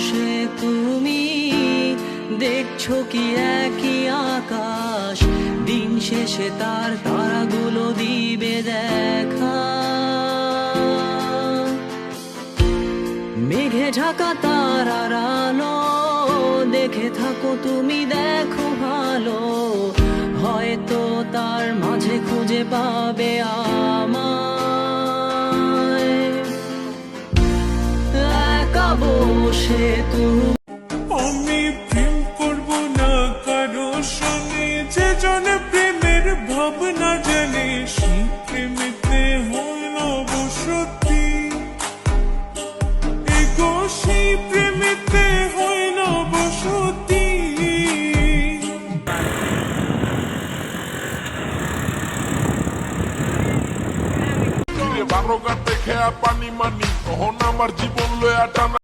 বসে তুমি দেখছো কি একই আকাশ, দিন শেষে তার তারাগুলো দিবে দেখা। মেঘে ঢাকা তারার আলো দেখে থাকো তুমি, দেখো ভালো, হয়তো তার মাঝে খুঁজে পাবে আমায়। একা বসে তুমি আমি প্রেম করব না কারো সঙ্গে, যে জন প্রেমের ভাবনা জানে সেই প্রেমেতে হইল বসতি। এগো সেই প্রেমেতে হইল বসতি। বারো গাতে খেয়া পানি মানি, তখন আমার জীবন লয়া টানা।